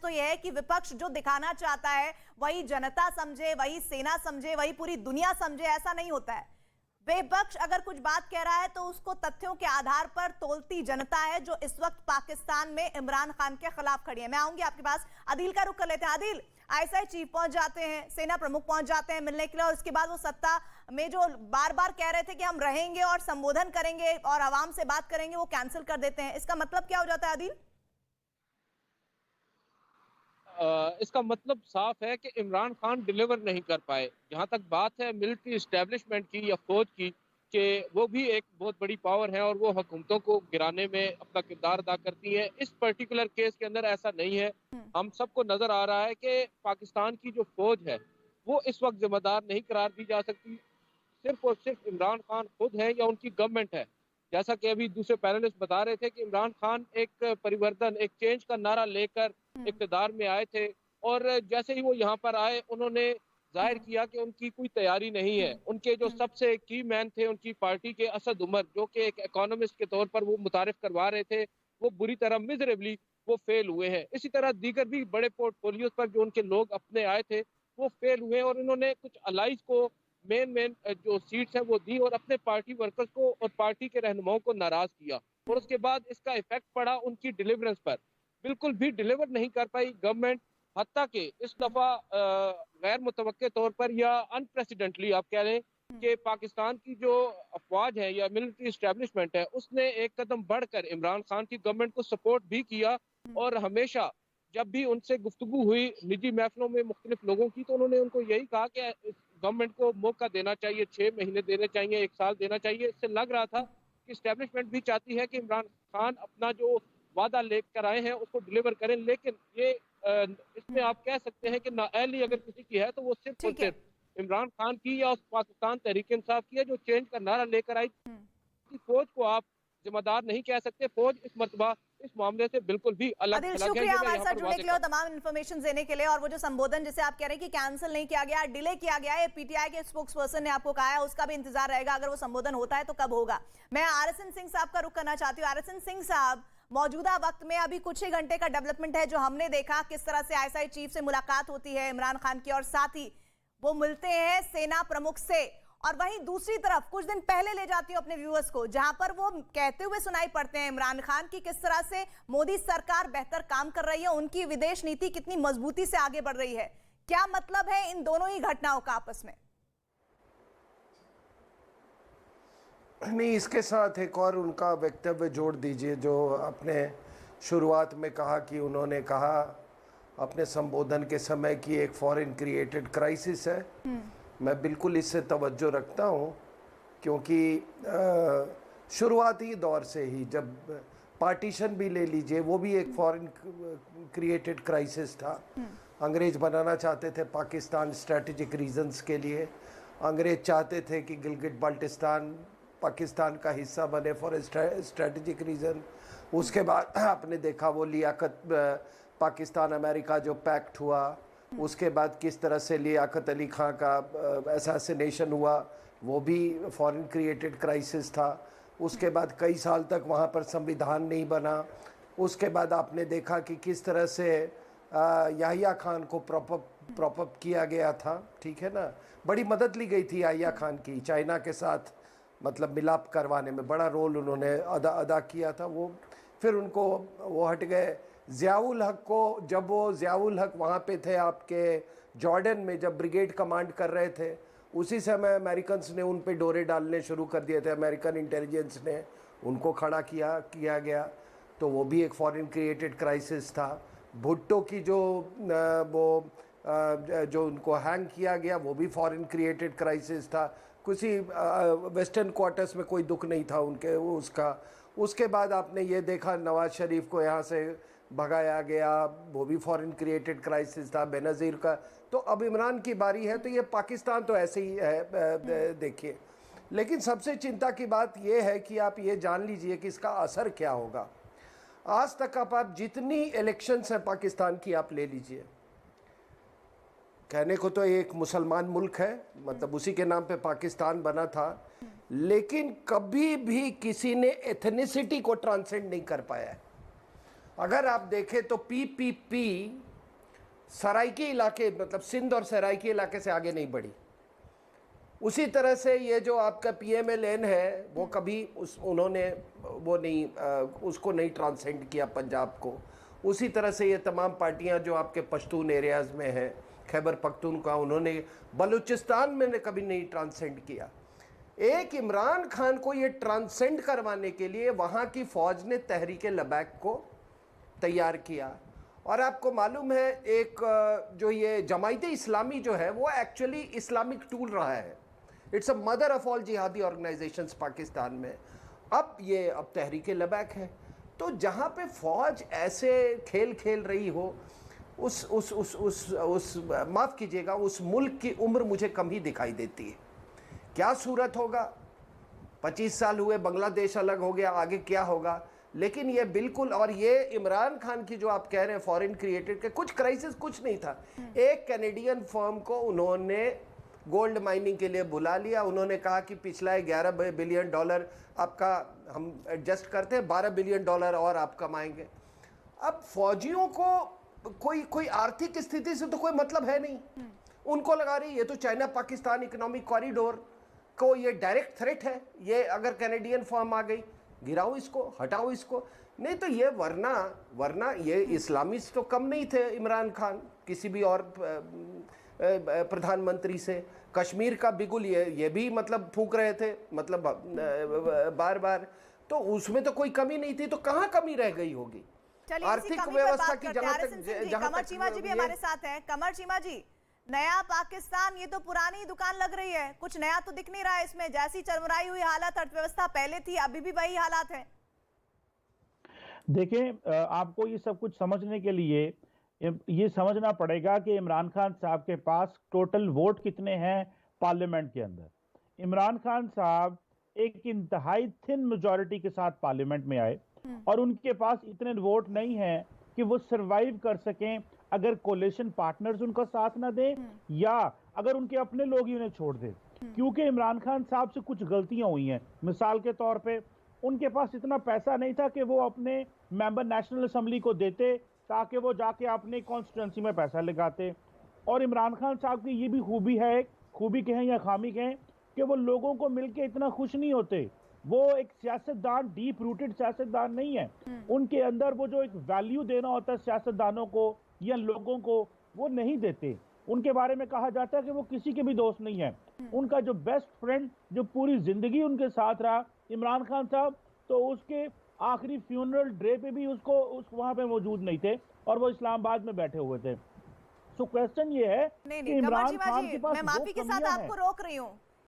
तो यह है कि विपक्ष जो दिखाना चाहता है वही जनता समझे, वही सेना समझे, वही पूरी दुनिया समझे, ऐसा नहीं होता है। विपक्ष अगर कुछ बात कह रहा है तो उसको तथ्यों के आधार पर तोलती जनता है जो इस वक्त पाकिस्तान में इमरान खान के खिलाफ खड़ी है। मैं आऊंगी आपके पास, आदिल का रुख कर लेते हैं। आदिल, आईएसआई चीफ पहुंच जाते हैं, सेना प्रमुख पहुंच जाते हैं मिलने के लिए, और उसके बाद वो सत्ता में जो बार बार कह रहे थे कि हम रहेंगे और संबोधन करेंगे और आवाम से बात करेंगे, वो कैंसिल कर देते हैं। इसका मतलब क्या हो जाता है आदिल? इसका मतलब साफ है कि इमरान खान डिलीवर नहीं कर पाए। जहां तक बात है मिलिट्री इस्टेब्लिशमेंट की या फौज की, कि वो भी एक बहुत बड़ी पावर है और वो हुकूमतों को गिराने में अपना किरदार अदा करती है। इस पर्टिकुलर केस के अंदर ऐसा नहीं है। हम सबको नजर आ रहा है कि पाकिस्तान की जो फौज है वो इस वक्त जिम्मेदार नहीं करार दी जा सकती। सिर्फ और सिर्फ इमरान खान खुद है या उनकी गवर्नमेंट है। जैसा कि अभी दूसरे पैनलिस्ट बता रहे थे कि इमरान खान एक परिवर्तन, एक चेंज का नारा लेकर इक़्तिदार में आए थे, और जैसे ही वो यहाँ पर आए उन्होंने जाहिर किया कि उनकी कोई तैयारी नहीं है। उनके जो सबसे की मैन थे उनकी पार्टी के, असद उमर, जो कि एक इकोनॉमिस्ट के तौर पर वो मुतारिफ करवा रहे थे, वो बुरी तरह मिजरेबली वो फेल हुए हैं। इसी तरह दीगर भी बड़े पोर्टफोलियोज पर जो उनके लोग अपने आए थे वो फेल हुए, और इन्होंने कुछ अलाइज को मेन जो सीट्स है वो दी और अपने पार्टी वर्कर्स को और पार्टी के रहनुमाओं को नाराज किया। और उसके बाद इसका इफेक्ट पड़ा उनकी डिलीवरेंस पर। बिल्कुल भी डिलीवर नहीं कर पाई गवर्नमेंट। हत्ता कि इस दफा गैर मुतवक्के तौर पर या अनप्रेसिडेंटली आप कह लें कि पाकिस्तान की जो अफवाज है या मिलिट्री इस्टेब्लिशमेंट है उसने एक कदम बढ़कर इमरान खान की गवर्नमेंट को सपोर्ट भी किया। और हमेशा जब भी उनसे गुफ्तगू हुई निजी महफिलों में मुख्तलिफ लोगों की, तो उन्होंने उनको यही कहा कि गवर्नमेंट को मौका देना चाहिए, 6 महीने देने चाहिए, 1 साल देना चाहिए। इससे लग रहा था कि इस्टेब्लिशमेंट भी चाहती है कि इमरान खान अपना जो वादा लेकर आए हैं उसको डिलीवर करें। लेकिन ये इसमें आप कह सकते हैं कि नाअहली अगर किसी की है तो वो सिर्फ और ठीक है। सिर्फ इमरान खान की या उस पाकिस्तान तहरीक इंसाफ की है जो चेंज का नारा लेकर आई। कि फौज को आप जिम्मेदार नहीं कह सकते। फौज इस मरतबा इस मामले से बिल्कुल भी अलग आदिल, थलग है। शुक्रिया ये मैं हमारे यहाँ साथ पर जुड़ने के वादे लिए और कर तमाम इन्फॉर्मेशन देने के लिए। और वो जो संबोधन जिसे आप कह रहे हैं कि कैंसिल नहीं किया गया, डिले किया गया है, पीटीआई के स्पोक्स पर्सन ने आपको कहा है, उसका भी इंतजार रहेगा। अगर वो संबोधन होता है तो कब होगा? मैं आरएसएन सिंह साहब का रुख करना चाहती हूँ। आरएसएन सिंह साहब, मौजूदा वक्त में अभी कुछ ही घंटे का डेवलपमेंट है जो हमने देखा, किस तरह से आईएसआई चीफ से मुलाकात होती है इमरान खान की, और साथ ही वो मिलते हैं सेना प्रमुख से। और वहीं दूसरी तरफ कुछ दिन पहले ले जाती हूं अपने व्यूअर्स को, जहां पर वो कहते हुए सुनाई पड़ते हैं इमरान खान की किस तरह से मोदी सरकार बेहतर काम कर रही है, उनकी विदेश नीति कितनी मजबूती से आगे बढ़ रही है। क्या मतलब है इन दोनों ही घटनाओं का आपस में? नहीं, इसके साथ एक और उनका वक्तव्य जोड़ दीजिए जो अपने शुरुआत में कहा कि उन्होंने कहा अपने संबोधन के समय कि एक फॉरेन क्रिएटेड क्राइसिस है। मैं बिल्कुल इससे तवज्जो रखता हूँ, क्योंकि शुरुआती दौर से ही, जब पार्टीशन भी ले लीजिए, वो भी एक फॉरेन क्रिएटेड क्राइसिस था। अंग्रेज बनाना चाहते थे पाकिस्तान स्ट्रेटेजिक रीजंस के लिए। अंग्रेज चाहते थे कि गिलगित बाल्टिस्तान पाकिस्तान का हिस्सा बने फॉर स्ट्रेटेजिक रीज़न। उसके बाद आपने देखा वो लियाकत पाकिस्तान अमेरिका जो पैक्ट हुआ, उसके बाद किस तरह से लियाकत अली खां का असैसिनेशन हुआ, वो भी फॉरेन क्रिएटेड क्राइसिस था। उसके बाद कई साल तक वहाँ पर संविधान नहीं बना। उसके बाद आपने देखा कि किस तरह से याहिया खान को प्रॉपअप किया गया था, ठीक है ना। बड़ी मदद ली गई थी याहिया खान की, चाइना के साथ मतलब मिलाप करवाने में बड़ा रोल उन्होंने अदा किया था। वो फिर उनको वो हट गए। ज़ियाउल हक को, जब वो ज़ियाउल हक वहाँ पे थे आपके जॉर्डन में, जब ब्रिगेड कमांड कर रहे थे, उसी समय अमेरिकन्स ने उन पे डोरे डालने शुरू कर दिए थे। अमेरिकन इंटेलिजेंस ने उनको खड़ा किया गया, तो वो भी एक फॉरेन क्रिएटेड क्राइसिस था। भुट्टो की जो उनको हैंग किया गया, वो भी फॉरेन क्रिएटेड क्राइसिस था। किसी वेस्टर्न क्वार्टर्स में कोई दुख नहीं था उनके उसका। उसके बाद आपने ये देखा नवाज शरीफ को यहाँ से भगाया गया, वो भी फॉरेन क्रिएटेड क्राइसिस था, बेनज़ीर का। तो अब इमरान की बारी है, तो ये पाकिस्तान तो ऐसे ही है देखिए। लेकिन सबसे चिंता की बात ये है कि आप ये जान लीजिए कि इसका असर क्या होगा। आज तक आप जितनी इलेक्शंस हैं पाकिस्तान की आप ले लीजिए, कहने को तो एक मुसलमान मुल्क है, मतलब उसी के नाम पे पाकिस्तान बना था, लेकिन कभी भी किसी ने एथनिसिटी को ट्रांसेंड नहीं कर पाया है। अगर आप देखें तो पीपीपी सराइकी इलाके मतलब सिंध और सराइकी इलाके से आगे नहीं बढ़ी। उसी तरह से ये जो आपका PMLN है वो कभी उन्होंने वो नहीं उसको नहीं ट्रांसेंड किया पंजाब को। उसी तरह से ये तमाम पार्टियां जो आपके पश्तून एरियाज़ में हैं, खैबर पख्तूनख्वा, उन्होंने बलूचिस्तान में कभी नहीं ट्रांसेंड किया। एक इमरान खान को ये ट्रांसेंड करवाने के लिए वहाँ की फ़ौज ने तहरीक लबैक को तैयार किया। और आपको मालूम है एक जो ये जमायत इस्लामी जो है वो एक्चुअली इस्लामिक टूल रहा है। It's a mother of all जिहादी ऑर्गेनाइजेशंस पाकिस्तान में। अब तहरीक लबैक है। तो जहाँ पे फ़ौज ऐसे खेल खेल रही हो उस माफ़ कीजिएगा उस मुल्क की उम्र मुझे कम ही दिखाई देती है। क्या सूरत होगा, 25 साल हुए, बांग्लादेश अलग हो गया, आगे क्या होगा। लेकिन ये बिल्कुल, और ये इमरान खान की जो आप कह रहे हैं फॉरेन क्रिएटेड के कुछ क्राइसिस कुछ नहीं था। एक कैनेडियन फर्म को उन्होंने गोल्ड माइनिंग के लिए बुला लिया। उन्होंने कहा कि पिछला 11 बिलियन डॉलर आपका हम एडजस्ट करते हैं, 12 बिलियन डॉलर और आप कमाएंगे। अब फौजियों को कोई आर्थिक स्थिति से तो कोई मतलब है नहीं। उनको लगा रही ये तो चाइना पाकिस्तान इकोनॉमिक कॉरिडोर को ये डायरेक्ट थ्रेट है। ये अगर कैनेडियन फर्म आ गई, गिराओ इसको, हटाओ इसको। नहीं तो ये वरना ये इस्लामिस्ट तो कम नहीं थे इमरान खान किसी भी और प्रधानमंत्री से। कश्मीर का बिगुल ये भी मतलब फूंक रहे थे, मतलब बार बार। तो उसमें तो कोई कमी नहीं थी, तो कहाँ कमी रह गई होगी आर्थिक व्यवस्था की। कमर चीमा जी भी हमारे साथ हैं। कमर चीमा जी, नया पाकिस्तान ये तो पुरानी दुकान लग रही है, कुछ नया तो दिख नहीं रहा है इसमें। जैसी चरमराई हुई हालत अर्थव्यवस्था पहले थी, अभी भी वही हालात है। देखें, आपको ये सब कुछ समझने के लिए ये समझना पड़ेगा कि इमरान खान साहब के पास टोटल वोट कितने हैं पार्लियामेंट के अंदर। इमरान खान साहब एक इंतहाई थिन मेजॉरिटी के साथ पार्लियामेंट में आए और उनके पास इतने वोट नहीं हैं कि वो सरवाइव कर सकें अगर कोलिशन पार्टनर्स उनका साथ ना दें या अगर उनके अपने लोग ही उन्हें छोड़ दें। क्योंकि इमरान खान साहब से कुछ गलतियां हुई हैं। मिसाल के तौर पे उनके पास इतना पैसा नहीं था कि वो अपने मेंबर नेशनल असेंबली को देते ताकि वो जाके अपने कॉन्स्टिट्यूंसी में पैसा लगाते। और इमरान खान साहब की ये भी खूबी है, खूबी कहें या खामी कहें, कि वो लोगों को मिलके इतना खुश नहीं होते। वो एक सियासतदान, डीप रूटेड सियासतदान नहीं है। उनके अंदर वो जो एक वैल्यू देना होता है सियासतदानों को या लोगों को, वो नहीं देते। उनके बारे में कहा जाता है कि वो किसी के भी दोस्त नहीं है। उनका जो बेस्ट फ्रेंड जो पूरी जिंदगी उनके साथ रहा इमरान खान साहब, तो उसके आखिरी फ्यूनरल डे पे भी उसको वहां पे मौजूद नहीं थे और वो इस्लामाबाद में बैठे हुए थे। सो क्वेश्चन ये है कि इमरान खान के पास मैं माफी के साथ आपको रोक रही हूँ।